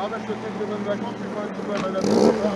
Ah bah je te souhaite de bonnes vacances, tu feras un coup à madame de Bompard.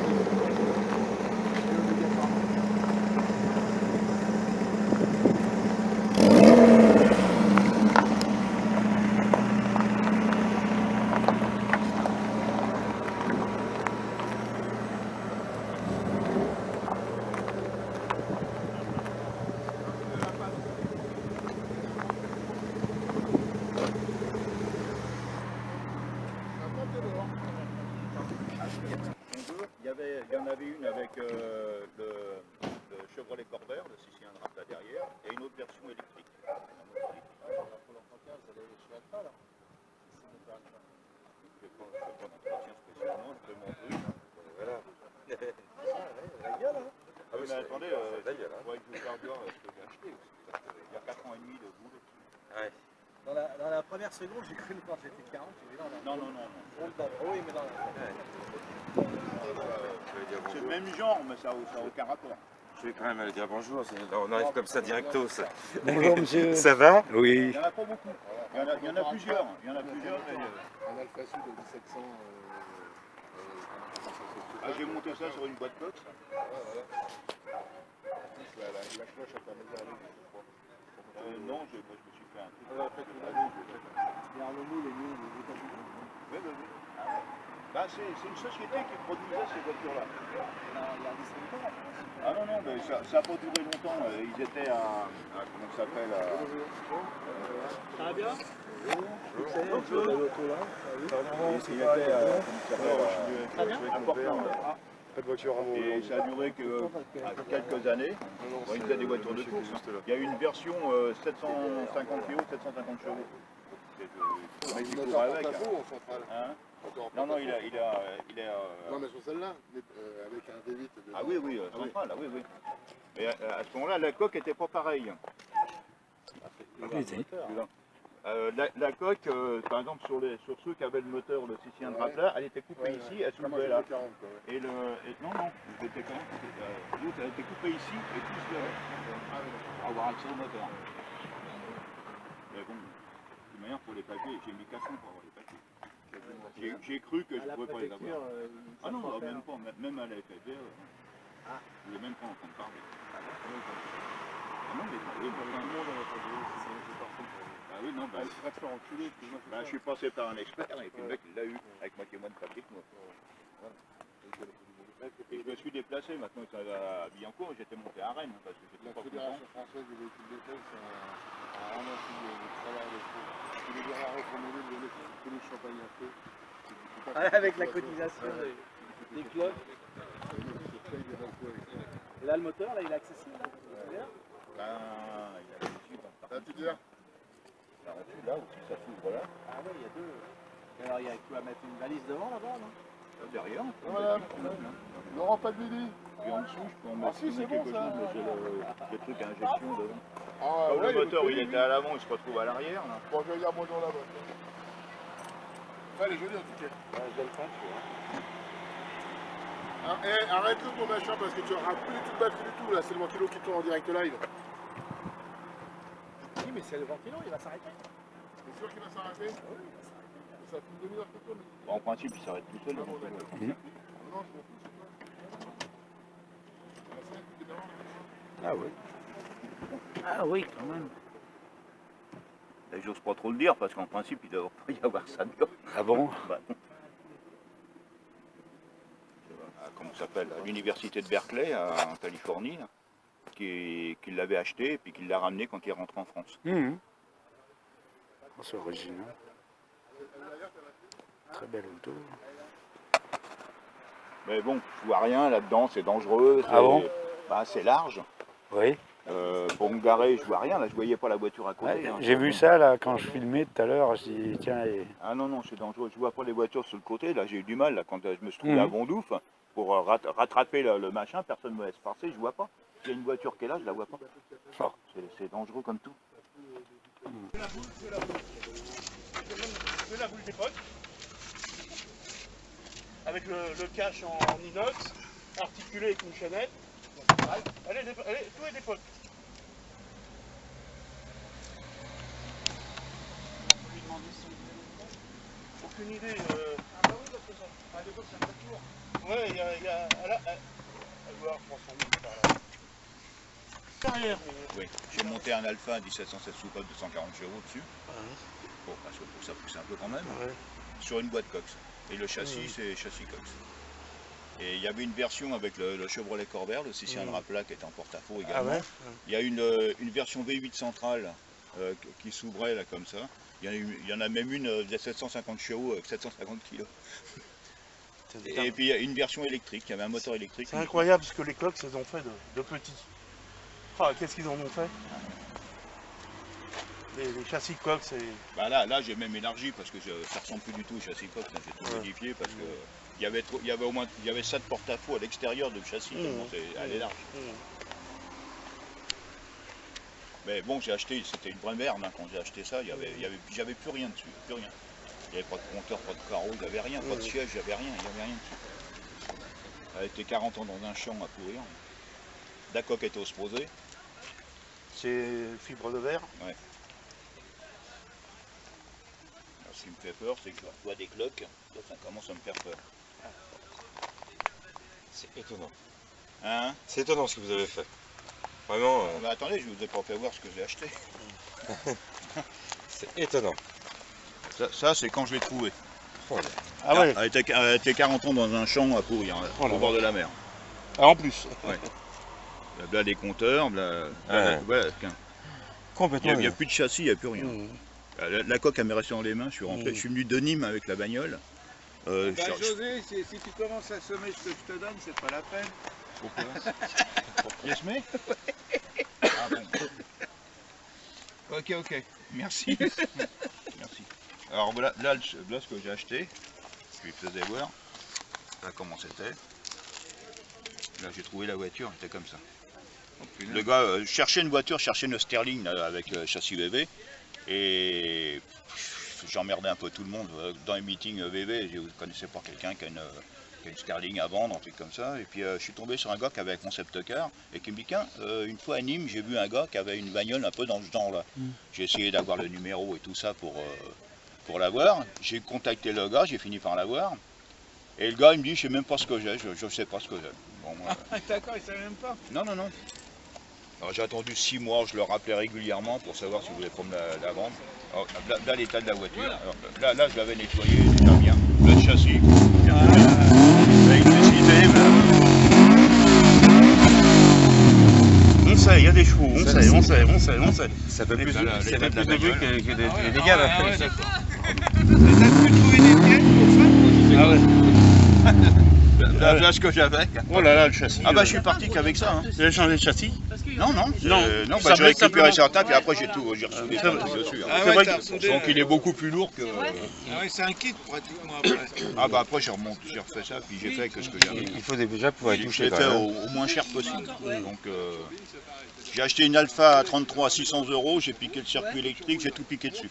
Il y en avait une avec le Chevrolet Corvair, le Sicilien de Rapla derrière, et une autre version électrique. Je prends d'entretien spécialement, je fais mon truc. Voilà. Ah oui, mais attendez, il faudrait que je vous parle ce que j'ai acheté aussi, parce qu'il y a 4 ans et demi de boulot. Ouais. Dans la première seconde, j'ai cru quand j'étais 40, j'ai dit non, Non. oui, mais dans la... C'est le même genre, mais ça n'a aucun rapport. Je vais quand même aller dire bonjour, on arrive comme ça directos. Bonjour monsieur. Ça va? Il Oui. n'y en a pas beaucoup. Il y en a plusieurs. Il y en a plusieurs. Un Alpha Sud de 1700. J'ai monté ça sur une boîte cox. La cloche à ta maison avec, je crois. Non, moi, je me suis fait un truc. Le moule est mieux, Oui. Bah, c'est une société qui produisait ces voitures-là. il y a un distributeur. Ah non, mais ça n'a pas duré longtemps. Ils étaient à comment ça s'appelle Ça va bien? à Portland. Pas de voiture à mon Et ça a duré que quelques années. Bon, ils faisaient des voitures de course. Il y a eu une version 750 kg, 750 chevaux. Le mec, il court avec. Hein? Non, il est. Non, mais sur celle-là, avec un V8 de... Ah oui, central, ah oui. Mais à ce moment-là, la coque n'était pas pareille. La coque, par exemple, sur ceux qui avaient le moteur, le Sicilien de Rapla, elle était coupée ici, elle soulevait là. Et non, c'était quand même. L'autre, elle était coupée ici et puis se levait. Pour avoir accès au moteur. Mais bon, de toute manière, pour les papiers, j'ai mis 4 ans pour avoir les papiers. J'ai cru que je ne pouvais pas les avoir. Ah non, même pas, même à la FFV, je ne voulais même pas entendre parler. Ah non, mais oui, ah oui, non, je suis passé par un expert et puis le mec il l'a eu avec moitié moins de papier que moi. Et je me suis déplacé, maintenant il est à Billancourt et j'étais monté à Rennes parce que j'étais pas content. La Fédération française des véhicules d'école, c'est un ramassé de travail de fou. Il est bien reformulé, tous les champagnes à feu. Avec la cotisation des clubs. Et là, le moteur, là, il est accessible. Il a dessus dans Là, tu dis là? là aussi, ça s'ouvre là. Ah ouais, il y a deux. Et alors, il y a quoi, mettre une valise devant là-bas, non? Derrière. Voilà. Laurent Padvili. Et en dessous, je peux en mettre c'est bon, quelque ça. chose, mais j'ai le truc à injection dedans. Ah, Comme ouais, le moteur il oui. était à l'avant, il se retrouve à l'arrière. Bon, je vais dire bonjour là-bas. Elle est jolie en tout cas. Je le fais, tu vois. Ah, arrête-le ton machin parce que tu n'auras plus toute batterie du tout là, c'est le ventilo qui tourne en direct live. Oui, mais c'est le ventilo, il va s'arrêter. C'est sûr qu'il va s'arrêter? Oui, il va s'arrêter. Ça fait une demi-heure que tourne. Bon, en principe, il s'arrête tout seul. Non, je m'en fous, Ah oui. Ah oui, quand même. J'ose pas trop le dire parce qu'en principe, il ne doit pas y avoir ça dedans. Ah bon? Bah, non. Comment ça s'appelle? À l'université de Berkeley, en Californie, là, qui l'avait acheté et puis qui l'a ramené quand il est rentré en France. Oh, c'est original. Très belle auto. Mais bon, je vois rien là-dedans, c'est dangereux. Ah bon? Bah, c'est large. Oui. Pour me garer, je vois rien, là je voyais pas la voiture à côté. Ouais, Hein. j'ai vu ça là quand je filmais tout à l'heure. Je dis tiens. Ah non, c'est dangereux, je vois pas les voitures sur le côté, là j'ai eu du mal là, quand je me suis trouvé à Bondouf pour rattraper le machin, personne ne me laisse passer, je vois pas. Il y a une voiture qui est là, je la vois pas. Oh. C'est dangereux comme tout. C'est la boule d'époque, avec le cache en inox, articulé avec une chaînette. Tout est d'époque. Aucune idée. Ouais, il y a elle doit avoir 300 000 par là. Derrière. Oui, j'ai monté un Alpha 1707 soupape de 140 chevaux dessus. Bon, parce que pour ça pousse un peu quand même. Ouais. Sur une boîte Cox. Et le châssis, c'est châssis Cox. Et il y avait une version avec le Chevrolet Corvair, le 6 cylindres à plat qui était en porte-à-faux également. Ah ouais. Il y a une version V8 centrale qui s'ouvrait là comme ça. Il y en a même une de 750 chevaux avec 750 kg. Et puis il y a une version électrique, il y avait un moteur électrique. C'est incroyable ce que les Cox ils ont fait de petits. Ah, qu'est-ce qu'ils en ont fait? Les châssis Cox, c'est... Bah là j'ai même élargi parce que ça ressemble plus du tout au châssis Cox, j'ai tout modifié parce que il y avait ça de porte-à-faux à l'extérieur du châssis, tellement elle est large. Mais bon, j'ai acheté, c'était une vraie merde hein, quand j'ai acheté ça, j'avais plus rien dessus, plus rien. Il n'y avait pas de compteur, pas de carreau, il n'y avait rien, pas de siège, il n'y avait rien dessus. Elle était 40 ans dans un champ à pourrir. La coque était osmosée. C'est fibre de verre. Ouais. Alors, ce qui me fait peur, c'est que je vois des cloques, ça commence à me faire peur. C'est étonnant. Hein? C'est étonnant ce que vous avez fait. Vraiment, Mais attendez, je vous ai pas fait voir ce que j'ai acheté. c'est étonnant. Ça c'est quand je l'ai trouvé. Oh, Ah ouais. Elle était 40 ans dans un champ à pourrir, Oh là au bord de la mer. Ah, en plus. Ouais. Là des compteurs, là, Ouais. voilà, complètement. il n'y a plus de châssis, il n'y a plus rien. La coque elle m'est restée dans les mains, je suis rentré, je suis venu de Nîmes avec la bagnole. José, si tu commences à semer ce que je te donne, c'est pas la peine. Pourquoi? Yes, mais ah, bon. Ok, merci. Merci. Alors voilà, là ce que j'ai acheté, je lui faisais voir, là comment c'était. Là j'ai trouvé la voiture, elle était comme ça. Le gars cherchait une voiture, cherchait une Sterling là, avec châssis VV, et j'emmerdais un peu tout le monde. Dans les meetings VV, je ne connaissais pas quelqu'un qui a une Sterling à vendre, un truc comme ça. Et puis je suis tombé sur un gars qui avait un concept car et qui me dit qu'une fois à Nîmes, j'ai vu un gars qui avait une bagnole un peu dans ce genre-là. J'ai essayé d'avoir le numéro et tout ça pour l'avoir. J'ai contacté le gars, j'ai fini par l'avoir. Et le gars il me dit je sais même pas ce que j'ai, je sais pas ce que j'ai. Bon, D'accord, il savait même pas. non. Alors j'ai attendu 6 mois, je le rappelais régulièrement pour savoir si vous voulez pas me la vendre. Alors, là l'état de la voiture. Alors, là je l'avais nettoyé, déjà bien. Le châssis. L'électricité, On sait, il y a des chevaux, on sait. Ça fait plus de l'état de la bruit bagnole. que des dégâts là. Ah ouais, d'accord. T'as pu trouver des pièces pour ça? Ah ouais. Là ce que j'avais. Oh là là, le châssis. Ah bah je suis parti qu'avec ça. Hein. Vous avez changé de châssis? Non, Non, bah, j'ai récupéré simplement. sa table et après j'ai reçu des tables dessus. Hein. Ah C'est ouais, vrai t'as que- soudé, Donc il est beaucoup plus lourd que. Ah ouais, c'est un kit pratiquement après. Ah bah après j'ai refait ça puis j'ai fait que ce que j'avais. Il faut déjà pouvoir y Je toucher l'ai quand fait même. au moins cher possible. Donc j'ai acheté une Alpha à 33 à 600 €, j'ai piqué le circuit électrique, j'ai tout piqué dessus.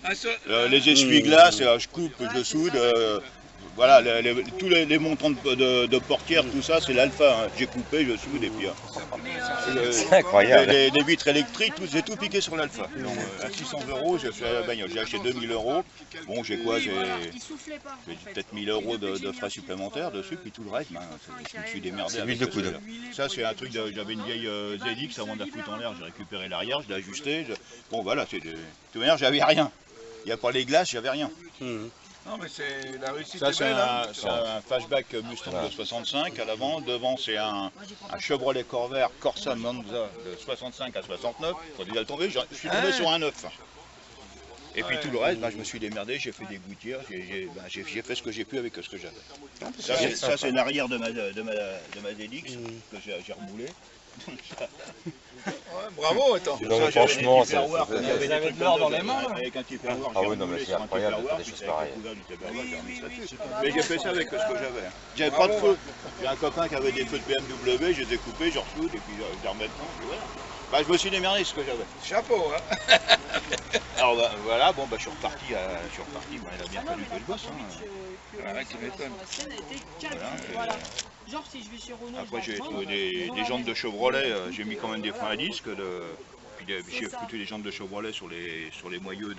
Ah, ça, Les essuie-glaces, je coupe, je soude. Voilà, tous les montants de portière, tout ça, c'est l'Alpha. Hein. J'ai coupé, je soude et puis. C'est incroyable. Les vitres électriques, j'ai tout piqué sur l'Alpha. Donc à 600 €, j'ai fait la bagnole. J'ai acheté 2000 €. Bon, j'ai quoi? J'ai peut-être 1000 € de frais supplémentaires dessus, puis tout le reste, je me suis démerdé. C'est avec l'huile de ce que coude. j'ai. Ça, c'est un truc, j'avais une vieille ZX avant de la foutre en l'air, j'ai récupéré l'arrière, je l'ai ajusté. Bon, voilà, de toute manière, j'avais rien. Il n'y a pas les glaces, j'avais rien. non, mais c'est la réussite. Ça, est c'est belle, hein. un flashback Mustang de 65 à l'avant. Devant, c'est un Chevrolet Corvair Corsa Monza de 65 à 69. Quand il a tombé, je suis tombé sur un 9. Et puis tout le reste, je me suis démerdé, j'ai fait des gouttières, j'ai fait ce que j'ai pu avec ce que j'avais. Ça, c'est l'arrière de ma ZX que j'ai remoulé. Ouais, bravo, attends. Non, mais Ça, j'avais franchement, des tupperwares, il y avait des avec trucs l'or comme dans ça, les mains, là. avec un tupperware, Ah j'ai oui, non, mais remoulé c'est sur un incroyable de faire tupperware, des puis choses avec pareilles. le couvert du tupperware, j'ai remis ça dessus. Mais j'ai fait ça avec ce que j'avais. J'avais pas de feu. J'ai un copain qui avait des feux de BMW, j'ai découpé, je ressoude et puis je les remets dedans. Et voilà. Je me suis démerdé ce que j'avais. Chapeau, hein. Alors voilà, bon je suis reparti, il a bien fallu que je bosse. Hein. Ouais, tu m'étonnes. Voilà, Genre si je vais sur Renault. Après j'ai trouvé des jantes de Chevrolet, j'ai mis quand même des freins à disque, puis j'ai foutu les jantes de Chevrolet sur les moyeux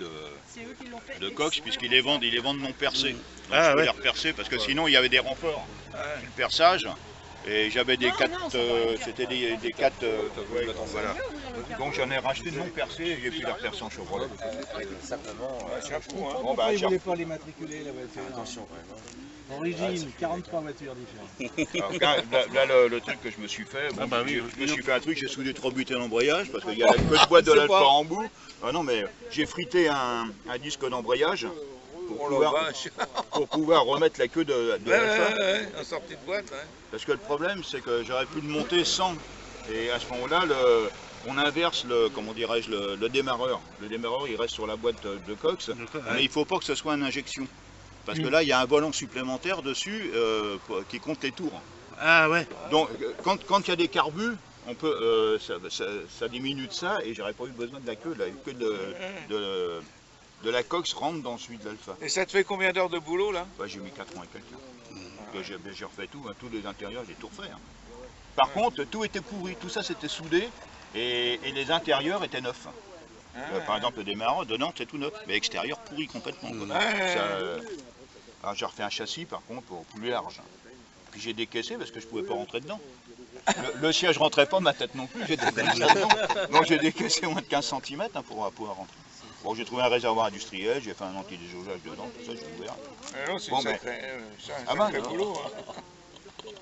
C'est eux qui l'ont fait. de Cox, puisqu'ils les vendent non percés. Donc Ah, je peux ouais. les repercer, parce que sinon il y avait des renforts sur le perçage. Et j'avais des 4, c'était des 4, voilà. Donc j'en ai racheté non percés et j'ai pu les repercer en Chevrolet. Pourquoi Bon, bah, ils ne cher. voulaient pas les matriculer la voiture? Attention quand même. Origine, 43 voitures différentes. Alors, là, le truc que je me suis fait, bon, Ah bah oui. je me suis fait un truc, j'ai soudé 3 butées d'embrayage parce qu'il y a la queue de boîte de l'Alfa en bout. Ah non, mais j'ai frité un disque d'embrayage pour pouvoir remettre la queue de l'Alfa. en sortie de boîte. Parce que le problème, c'est que j'aurais pu le monter sans. Et à ce moment-là, on inverse comment dirais-je, le démarreur. Le démarreur, il reste sur la boîte de Cox, mais il ne faut pas que ce soit une injection. Parce que là, il y a un volant supplémentaire dessus qui compte les tours. Ah ouais. Donc, quand il y a des carbus, on peut, ça diminue de ça, et j'aurais pas eu besoin de la queue. La queue de la Cox rentre dans celui de l'Alfa. Et ça te fait combien d'heures de boulot là? Bah, j'ai mis 4 ans et quelques. J'ai refait tout, hein, tous les intérieurs, j'ai tout refait. Hein. Par contre, tout était pourri, tout ça c'était soudé, et les intérieurs étaient neufs. Par exemple, le démarreur de Nantes, c'est tout neuf, mais extérieur pourri complètement. Quoi. Alors j'ai refait un châssis par contre pour plus large. Puis j'ai décaissé parce que je pouvais pas rentrer dedans. Le siège rentrait pas, ma tête non plus, j'ai décaissé dedans. Donc j'ai décaissé moins de 15 cm hein, pour pouvoir rentrer. Bon, j'ai trouvé un réservoir industriel, j'ai fait un antidéjaugeage dedans, tout ça, j'ai ouvert. C'est Bon, un sacré boulot.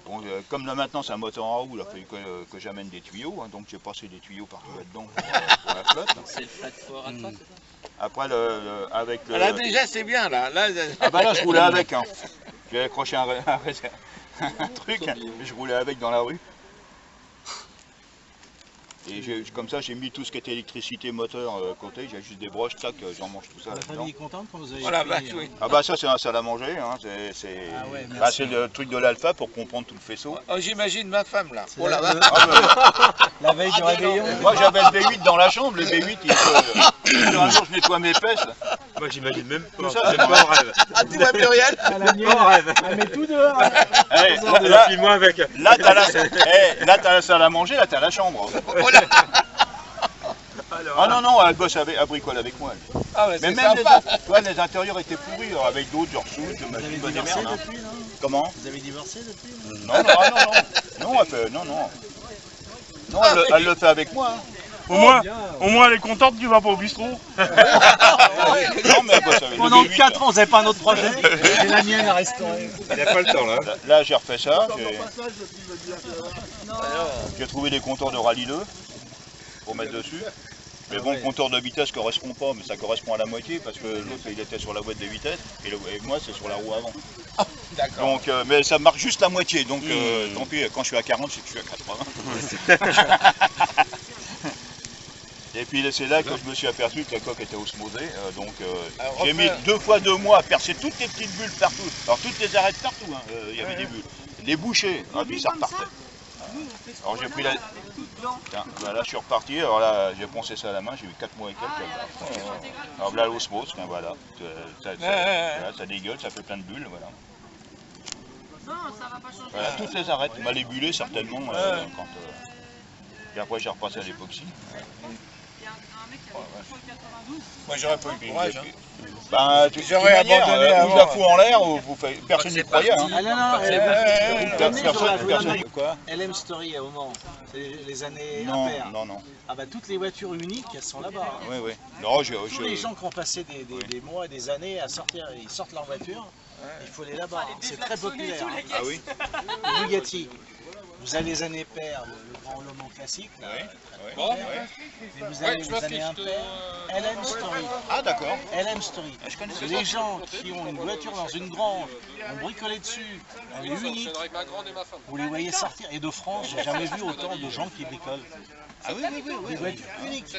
Bon, comme là maintenant c'est un moteur en roue, il a fallu que j'amène des tuyaux, hein, donc j'ai passé des tuyaux partout là-dedans pour la flotte. C'est le fret fort à toi, c'est ça? Après, avec le... Là déjà c'est bien là. Ah bah là je roulais avec, hein. J'ai accroché un truc, et je roulais avec dans la rue. Et comme ça j'ai mis tout ce qui était électricité, moteur côté, j'ai juste des broches, tac, j'en mange tout ça La là-dedans. famille est contente quand vous avez Voilà, pris, vache, oui. Ah bah ça c'est un salle à manger, hein. Ah ouais, Bah, merci. c'est le truc de l'Alpha pour comprendre tout le faisceau. Oh, j'imagine ma femme là. C'est Oh la la- vache. Ah, bah, La veille du réveillon. moi j'avais le B8 dans la chambre, le B8 un jour je nettoie mes fesses. Moi j'imagine même pas. Tout ça c'est pas en rêve. Ah tu vois Muriel? À la mienne, elle met tout dehors. Là, Moi avec. là t'as la salle à manger, là t'as la chambre. Ah non, non, elle bosse elle bricole avec moi. Elle. Ah ouais, Mais c'est même sympa. les intérieurs étaient pourris, alors avec d'autres, genre sous, de Vous ma avez bonne divorcé merde. Hein. depuis, non? Comment? Vous avez divorcé depuis? Non, non, ah, non, non. Non, elle fait, non, non. Non, elle le fait avec moi. Hein. Au moins, elle est contente, tu vas pas au bistrot. Non, mais elle bosse avec Pendant le B8. 4 ans, vous n'avez pas un autre projet? C'est la mienne à restaurer. Il n'y a pas le temps là. Là, j'ai refait ça. J'ai trouvé des compteurs de rallye 2 pour mettre dessus. Mais bon, le compteur de vitesse correspond pas, mais ça correspond à la moitié parce que l'autre il était sur la boîte de vitesse et moi c'est sur la roue avant. D'accord. Donc, mais ça marque juste la moitié, donc tant pis, quand je suis à 40, c'est que je suis à 80. Et puis c'est là que je me suis aperçu que la coque était osmosée, donc j'ai mis 2 fois 2 mois à percer toutes les petites bulles partout. Alors toutes les arêtes partout, hein, il y avait des bulles. Les boucher, et puis ça repartait. Alors j'ai pris la... Tiens, bah là je suis reparti, alors là j'ai poncé ça à la main, j'ai eu 4 mois et quelques. Alors là l'osmose, voilà, ça dégueule, ça fait plein de bulles, voilà. Non, ça va pas changer. Voilà, toutes les arêtes, mal ébulées certainement, quand... Et après j'ai repassé à l'époxy. Il y a un mec qui avait 92. Moi j'aurais pas eu le courage. Hein. Ben, J'aurais abandonné vous avant. la fous en l'air, ou vous faites... personne n'y croyait. Hein. Ah non, non, Personne quoi? LM Story à un moment, c'est les années Non, impaires. non, non. Ah bah toutes les voitures uniques, elles sont là-bas. Oui, oui. Non, Tous les gens qui ont passé des mois et des années à sortir, ils sortent leur voiture, il faut aller là-bas. C'est très populaire. Hein. Ah oui? Bugatti. Vous avez les années paires, le grand Le Mans classique. Là, Oui. Et vous avez les années impaires, LM Story. Ah d'accord. LM Story. Je connaissais C'est ça. les gens qui ont une voiture dans une grange, ont bricolé dessus, elle est unique. Vous les voyez sortir. Et de France, j'ai jamais vu autant de gens qui bricolent. Ah oui. Des voitures uniques.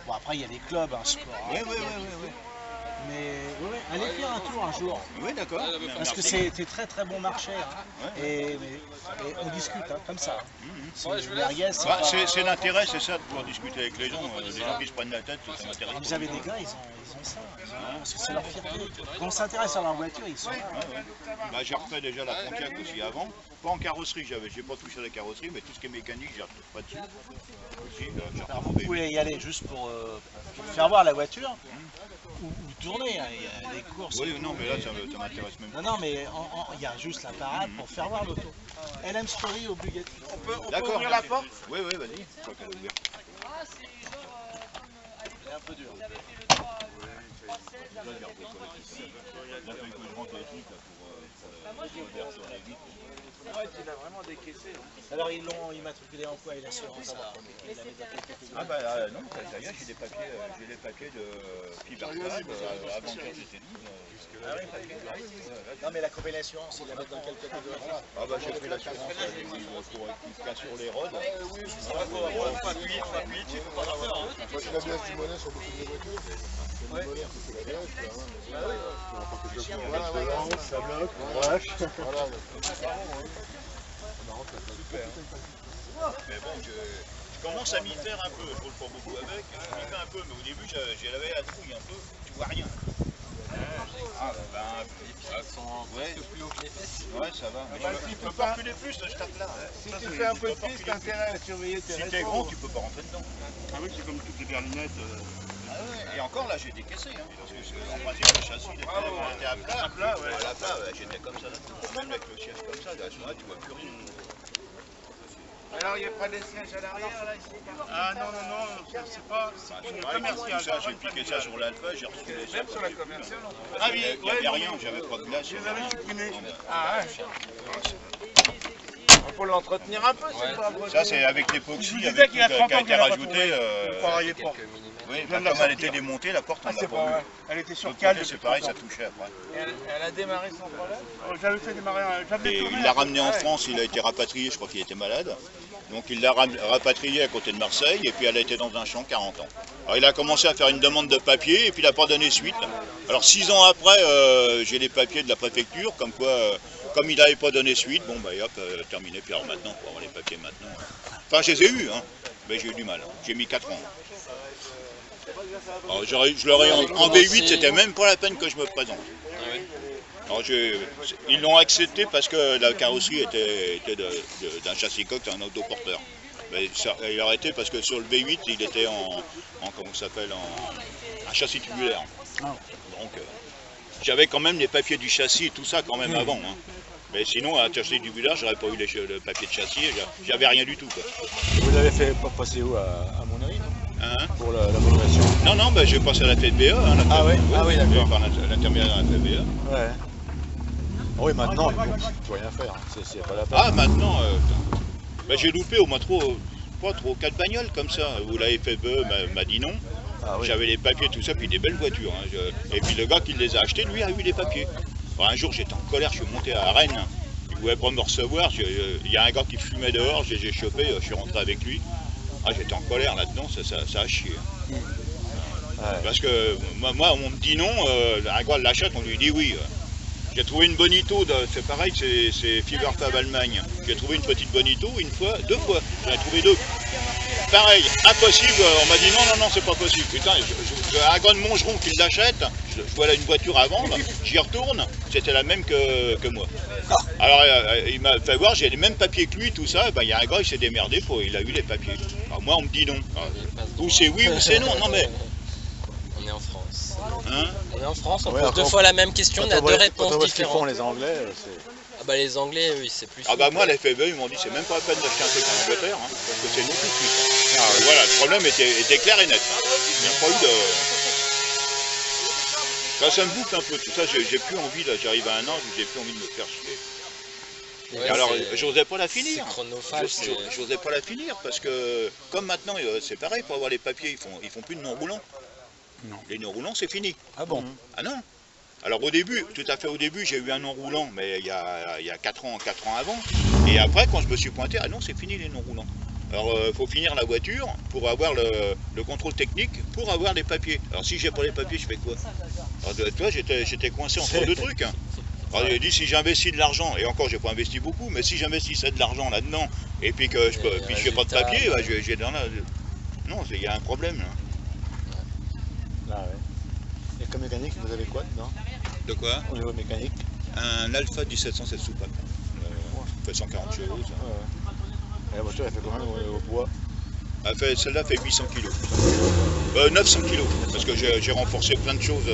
Bon après il y a des clubs, un sport. Oui. Mais ouais, allez faire un tour un jour. Oui, d'accord. Parce que c'est très très bon marché. Hein. Et on discute hein, comme ça. C'est merguez, c'est Bah, pas- c'est l'intérêt, c'est ça, de pouvoir discuter avec les gens. Les gens qui se prennent la tête, ça m'intéresse. Vous avez des gars, ils ont ça. Parce que c'est leur fierté. Quand on s'intéresse à leur voiture, ils sont là. Bah, j'ai refait déjà la Pontiac aussi avant. Pas en carrosserie, j'ai pas touché à la carrosserie, mais tout ce qui est mécanique, j'y retrouve pas dessus. Aussi, j'ai Alors, vous retrouvé. pouvez y aller juste pour faire voir la voiture ou tourner. Hein. Il y a des courses. Oui, non, mais là, ça m'intéresse même pas. Non, mais il y a juste la parade pour faire voir l'auto. LM Story au Bugatti. On peut D'accord, ouvrir la porte? Oui, oui, vas-y. Je crois qu'elle est ouverte. Ah, c'est genre comme à l'époque, C'est un peu dur. vous avez fait le 316 avec les bancs dans le sud. Là, il faut que je rentre les trucs là, Moi, je l'ai sur la vitre. Ouais, il a vraiment décaissé. Alors ils l'ont immatriculé en quoi et l'assurance alors Ah bah non, ça y est, j'ai les papiers de Fiberclad avant que j'étais libre. Ah oui, non mais la compagnie d'assurance, ils la mettent dans quelle catégorie? Ah bah j'ai pris l'assurance pour cas sur les rods. Faut appuyer, tu peux pas faire. Moi, c'est la BS du Monet sur beaucoup de voitures. C'est le Monet, c'est la BS, voilà. Ça bloque, voilà. Mais bon, je commence à m'y faire un peu, je roule pas beaucoup avec, je m'y fais un peu, mais au début j'avais la trouille un peu, tu vois rien. Ah ben, ouais, plus haut que les fesses. ouais ça va. Mais Bah, tu peux pas reculer plus de ce tape-là. Si tu fais un peu de piste, t'as intérêt à surveiller tes Si t'es rétros. gros, tu peux pas rentrer dedans. Ah oui, c'est comme toutes les berlinettes. Ah ouais. Et encore là, j'ai décaissé, hein, parce que en principe le châssis il était à plat. À plat, ouais. À la plat, ouais, j'étais comme ça là. Même avec le siège comme ça, là, tu vois plus rien. Alors, il n'y a pas des sièges à l'arrière, là, ici? Ah non, c'est pas... C'est une Ouais, commerciale. tout ça, j'ai piqué ça sur l'Alpha, j'ai reçu les Même sur la commerciale, on peut... Ah oui, il n'y avait rien, j'avais pas de glace. Je les avais supprimés. Ah ouais. Il faut l'entretenir un peu, c'est pas vrai. Ça, c'est avec l'époxy, Je vous disais avec qu'il y a tout 30 qui a ans été qu'il a pas rajouté. tourné. Vous croiriez pas. Oui, Je viens de la comme elle sortir. était démontée, la porte, on Ah, l'a c'est pas pas vue. vrai. Elle était sur L'autre cale. côté, c'est pareil, ça touchait après. Elle a démarré sans problème. J'avais fait démarrer un... Et il l'a ramené en France, il a été rapatrié, je crois qu'il était malade. Donc il l'a rapatrié à côté de Marseille, et puis elle a été dans un champ 40 ans. Alors il a commencé à faire une demande de papier, et puis il n'a pas donné suite. Alors 6 ans après, j'ai les papiers de la préfecture, comme quoi, comme il n'avait pas donné suite, bon bah hop, terminé, puis alors maintenant, pour avoir les papiers maintenant. Enfin je les ai eus, hein, mais j'ai eu du mal, j'ai mis 4 ans. Alors, je leur ai en V8, c'était même pas la peine que je me présente. Alors, ils l'ont accepté parce que la carrosserie était d'un châssis coque, un autoporteur. Mais ça, il a arrêté parce que sur le V8, il était en comment ça s'appelle, un châssis tubulaire. Donc, j'avais quand même les papiers du châssis et tout ça quand même avant. Hein. Mais sinon, à un châssis tubulaire, j'aurais pas eu le papier de châssis, j'avais rien du tout. Quoi. Vous l'avez fait passer où? À Monerie, non? Hein? Pour la modulation. Non, ben, j'ai passé à la FBA. Hein, Ah ouais? Ah oui, d'accord. Par l'intermédiaire de la FBA. Ouais. Oui, maintenant, il ne faut rien faire. Hein. C'est pas la peine. Ah, maintenant, ben, j'ai loupé au moins pas trop 4 bagnoles comme ça, où la FBA m'a dit non. Ah oui. J'avais les papiers, tout ça, puis des belles voitures. Hein. Et puis le gars qui les a achetées, lui, a eu les papiers. Alors, un jour, j'étais en colère, je suis monté à Rennes. Il ne pouvait pas me recevoir. Il y a un gars qui fumait dehors, j'ai chopé, je suis rentré avec lui. Ah, j'étais en colère là-dedans, ça a chié. Hein. Ouais. Parce que moi, on me dit non, un gars l'achète, on lui dit oui. J'ai trouvé une Bonito, c'est pareil, c'est Fiberfab Allemagne. J'ai trouvé une petite Bonito une fois, 2 fois, j'en ai trouvé 2. Pareil, impossible, on m'a dit non, c'est pas possible. Putain, un gars de Montgeron qui l'achète, je vois là une voiture à vendre, j'y retourne, c'était la même que moi. Alors il m'a fait voir, j'ai les mêmes papiers que lui, tout ça, ben, il y a un gars, il s'est démerdé, il a eu les papiers. Alors moi on me dit non. Ou c'est oui ou c'est non, non mais... On est en France. Hein? On est en France, on Ouais, pose 2 fois la même question, on a 2 réponses Quand ce qu'ils font différentes. les Anglais, Ah bah les Anglais, oui, c'est plus... Ah bah moi, les FBA, ils m'ont dit c'est même pas la peine d'acheter un truc en Angleterre, hein, parce que c'est non tout de suite. Voilà, le problème était clair et net. Il n'y a pas eu de... Ça me bouffe un peu, tout ça, j'ai plus envie, là, j'arrive à un âge où j'ai plus envie de me faire chier. Ouais, Et alors, c'est- j'osais pas la finir. c'est chronophage, c'est- J'osais pas la finir, parce que, comme maintenant, c'est pareil, pour avoir les papiers, ils font plus de non-roulants. Non. Les non-roulants, c'est fini. Ah bon? Ah non. Alors au début, tout à fait au début, j'ai eu un non-roulant, mais il y a 4 ans avant. Et après, quand je me suis pointé, ah non, c'est fini les non-roulants. Alors il faut finir la voiture pour avoir le contrôle technique, pour avoir les papiers. Alors si j'ai pas les papiers, je fais quoi? Alors, tu vois, j'étais coincé entre deux trucs. Hein. Alors, j'ai dit si j'investis de l'argent, et encore j'ai pas investi beaucoup, mais si j'investissais de l'argent là-dedans, et puis que je fais pas de papier, bah, j'ai dans la... Non, il y a un problème là. Ah ouais. Et comme mécanique, vous avez quoi dedans? De quoi? Au niveau mécanique? Un Alpha 1707 soupape. Fait 140 chevaux. Ça. Et la voiture elle fait combien au poids? Celle-là fait 800 kg. 900 kg, parce que j'ai renforcé plein de choses.